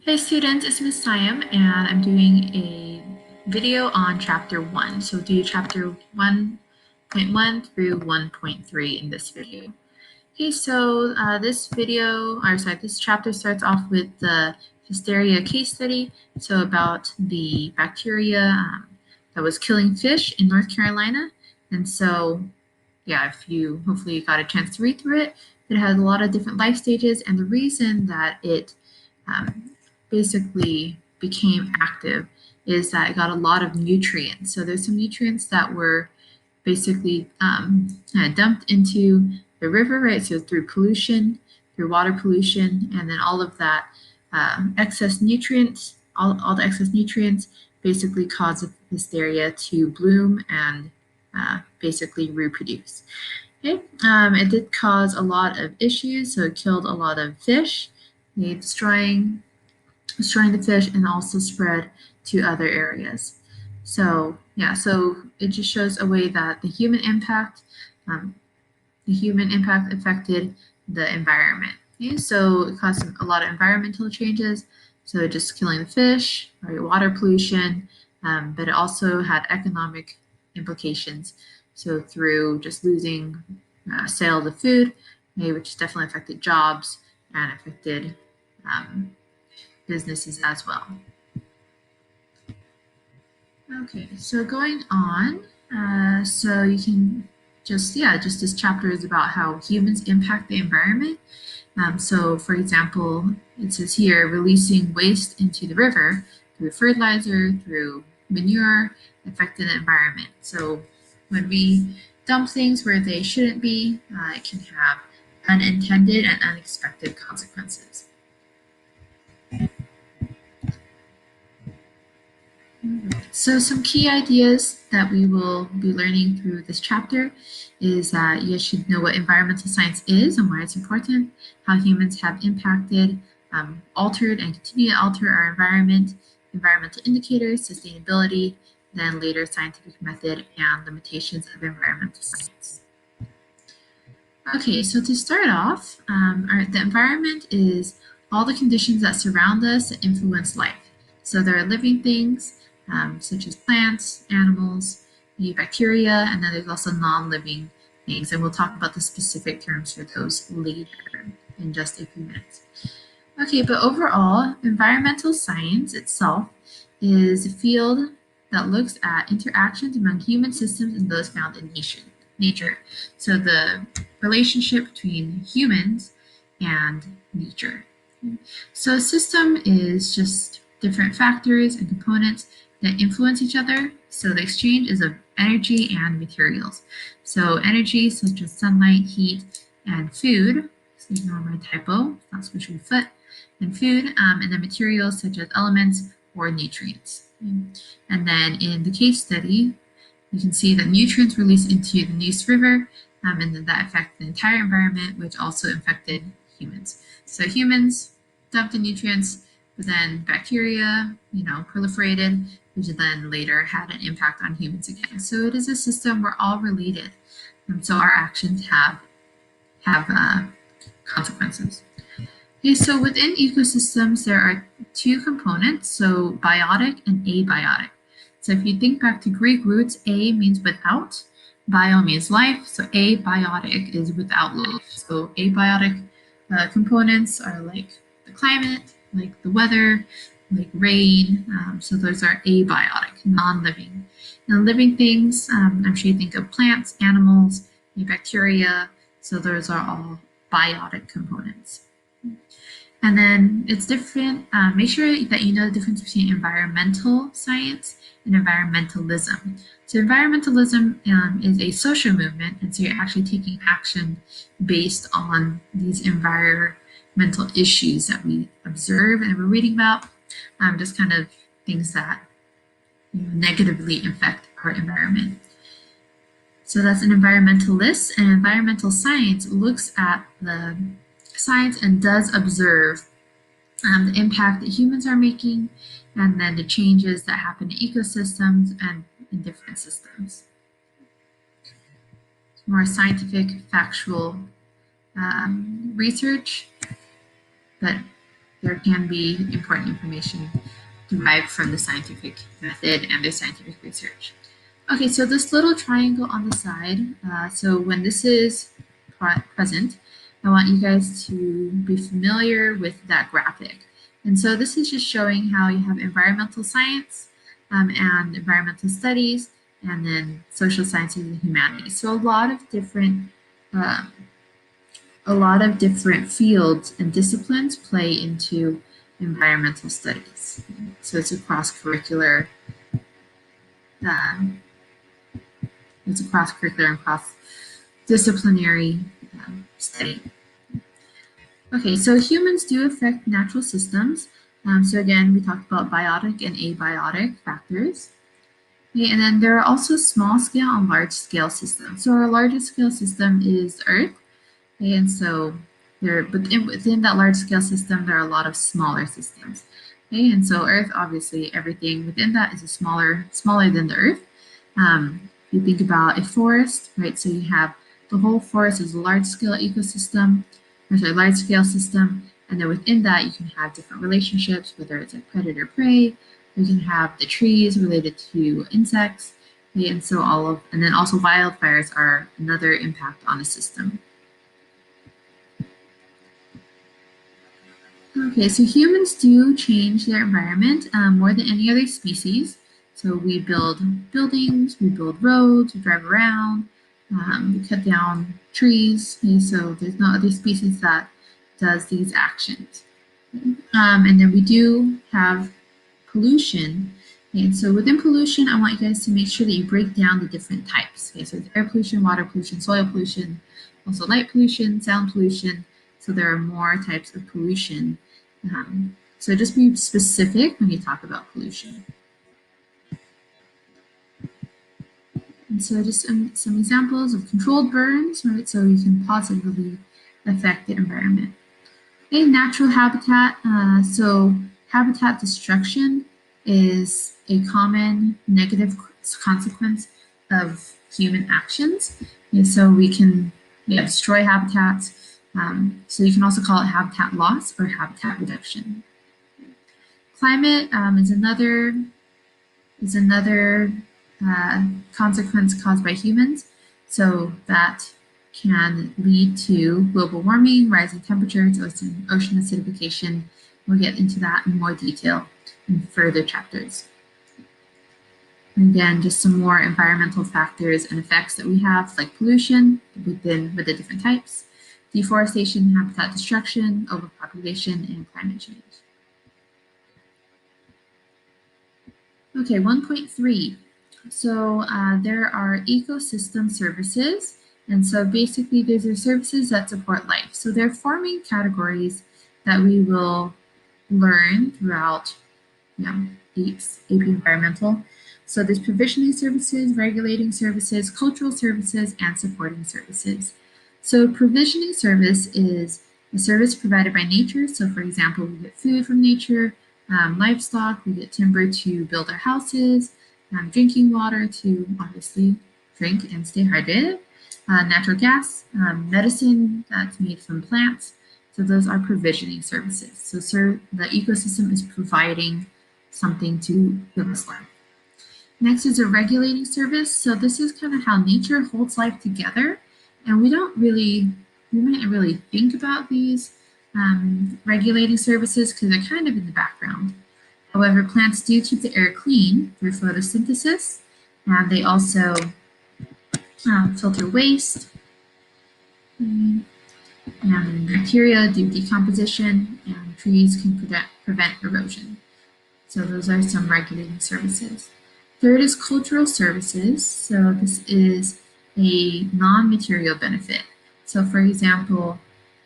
Hey students, it's Miss Siam and I'm doing a video on chapter 1. So do chapter 1.1 through 1.3 in this video. Okay, so this chapter starts off with the hysteria case study. So about the bacteria that was killing fish in North Carolina. And so, yeah, hopefully you got a chance to read through it. It has a lot of different life stages, and the reason that it um, basically became active is that it got a lot of nutrients. So there's some nutrients that were basically dumped into the river, right? So through pollution, through water pollution, and then all of that excess nutrients, all the excess nutrients basically caused hysteria to bloom and basically reproduce. Okay. It did cause a lot of issues, so it killed a lot of fish, destroying the fish and also spread to other areas. So yeah, so it just shows a way that um, the human impact affected the environment. Okay? So it caused a lot of environmental changes. So just killing the fish, or water pollution, but it also had economic implications. So through just losing sale of the food, okay, which definitely affected jobs and affected businesses as well. Okay, so going on, so you can just this chapter is about how humans impact the environment. So for example, it says here, releasing waste into the river through fertilizer, through manure, affecting the environment. So when we dump things where they shouldn't be, it can have unintended and unexpected consequences. So some key ideas that we will be learning through this chapter is that you should know what environmental science is and why it's important, how humans have impacted, altered, and continue to alter our environment, environmental indicators, sustainability, then later scientific method and limitations of environmental science. Okay, so to start off, the environment is all the conditions that surround us that influence life. So there are living things, such as plants, animals, bacteria, and then there's also non-living things. And we'll talk about the specific terms for those later in just a few minutes. Okay, but overall, environmental science itself is a field that looks at interactions among human systems and those found in nature. So the relationship between humans and nature. So a system is just different factors and components that influence each other. So the exchange is of energy and materials. So energy such as sunlight, heat, and food. So ignore my typo, not switch your foot. And food, and then materials such as elements or nutrients. And then in the case study, you can see that nutrients released into the Neuse River, and then that affected the entire environment, which also affected humans. So humans dumped the nutrients, but then bacteria, proliferated, which then later had an impact on humans again. So it is a system, we're all related. And so our actions have consequences. Okay, so within ecosystems, there are two components, so biotic and abiotic. So if you think back to Greek roots, a means without, bio means life, so abiotic is without life. So abiotic components are like the climate, like the weather, like rain, so those are abiotic, non-living. And living things, I'm sure you think of plants, animals, bacteria, so those are all biotic components. And then it's different. Make sure that you know the difference between environmental science and environmentalism. So environmentalism is a social movement, and so you're actually taking action based on these environmental issues that we observe and we're reading about, just kind of things that negatively affect our environment. So that's an environmentalist, and environmental science looks at the science and does observe the impact that humans are making, and then the changes that happen in ecosystems and in different systems. More scientific, factual research, but there can be important information derived from the scientific method and their scientific research. Okay, so this little triangle on the side, so when this is present, I want you guys to be familiar with that graphic. And so this is just showing how you have environmental science and environmental studies, and then social sciences and humanities. So um, a lot of different fields and disciplines play into environmental studies. So it's a cross-curricular, um, and cross-disciplinary study. Okay, so humans do affect natural systems. So again, we talked about biotic and abiotic factors. Okay, and then there are also small scale and large scale systems. So our largest scale system is Earth. Okay, and so within that large scale system, there are a lot of smaller systems. Okay, and so Earth, obviously, everything within that is smaller than the Earth. You think about a forest, right? So you have the whole forest is a large scale ecosystem, or sorry, large scale system, and then within that you can have different relationships, whether it's like predator prey. You can have the trees related to insects, okay, and so and then also wildfires are another impact on the system. Okay, so humans do change their environment more than any other species. So we build buildings, we build roads, we drive around, we cut down trees. Okay, so there's no other species that does these actions. And then we do have pollution. And so within pollution, I want you guys to make sure that you break down the different types. Okay, so air pollution, water pollution, soil pollution, also light pollution, sound pollution. So there are more types of pollution. So just be specific when you talk about pollution. And so just some examples of controlled burns, right? So you can positively affect the environment. Okay, natural habitat. So habitat destruction is a common negative consequence of human actions. And so we can destroy habitats. So you can also call it habitat loss or habitat reduction. Climate is another consequence caused by humans. So that can lead to global warming, rising temperatures, ocean acidification. We'll get into that in more detail in further chapters. And again, just some more environmental factors and effects that we have, like pollution with the different types, deforestation, habitat destruction, overpopulation, and climate change. Okay, 1.3. So there are ecosystem services. And so basically these are services that support life. So they're forming categories that we will learn throughout AP Environmental. So there's provisioning services, regulating services, cultural services, and supporting services. So provisioning service is a service provided by nature. So for example, we get food from nature, livestock, we get timber to build our houses, drinking water to obviously drink and stay hydrated, natural gas, medicine that's made from plants. So those are provisioning services. So the ecosystem is providing something to give us life. Next is a regulating service. So this is kind of how nature holds life together. And we might really think about these regulating services because they're kind of in the background. However, plants do keep the air clean through photosynthesis, and they also filter waste, and bacteria do decomposition, and trees can prevent erosion. So those are some regulating services. Third is cultural services. So this is a non-material benefit. So for example,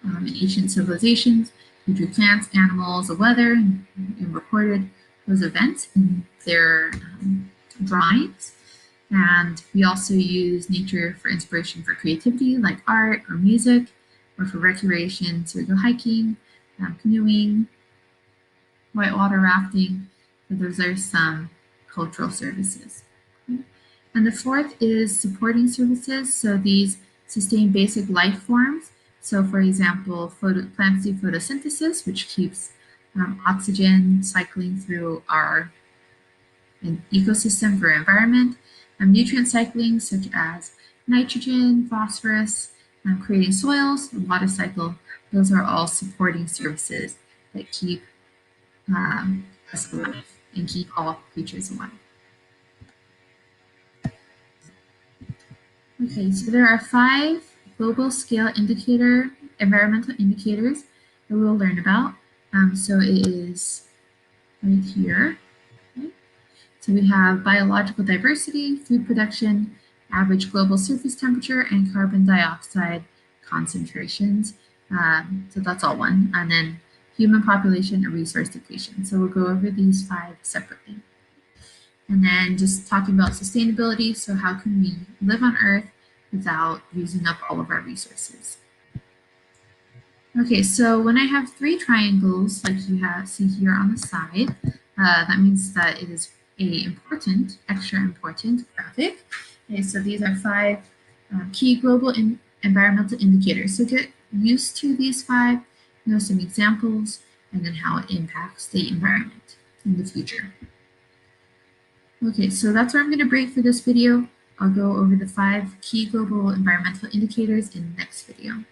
in ancient civilizations, we drew plants, animals, the weather, and recorded those events in their drawings. And we also use nature for inspiration for creativity, like art or music, or for recreation. So we go hiking, canoeing, whitewater rafting. So those are some cultural services. And the fourth is supporting services. So these sustain basic life forms. So for example, plants do photosynthesis, which keeps oxygen cycling through our ecosystem for our environment, nutrient cycling such as nitrogen, phosphorus, creating soils, the water cycle. Those are all supporting services that keep us alive and keep all creatures alive. Okay, so there are 5 global scale environmental indicators that we'll learn about. So it is right here. Okay. So we have biological diversity, food production, average global surface temperature, and carbon dioxide concentrations. So that's all one. And then human population and resource depletion. So we'll go over these 5 separately. And then just talking about sustainability. So how can we live on Earth without using up all of our resources? Okay, so when I have 3 triangles, like see here on the side, that means that it is extra important graphic. Okay, so these are 5 key global environmental indicators. So get used to these 5, know some examples, and then how it impacts the environment in the future. Okay, so that's where I'm going to break for this video. I'll go over the 5 key global environmental indicators in the next video.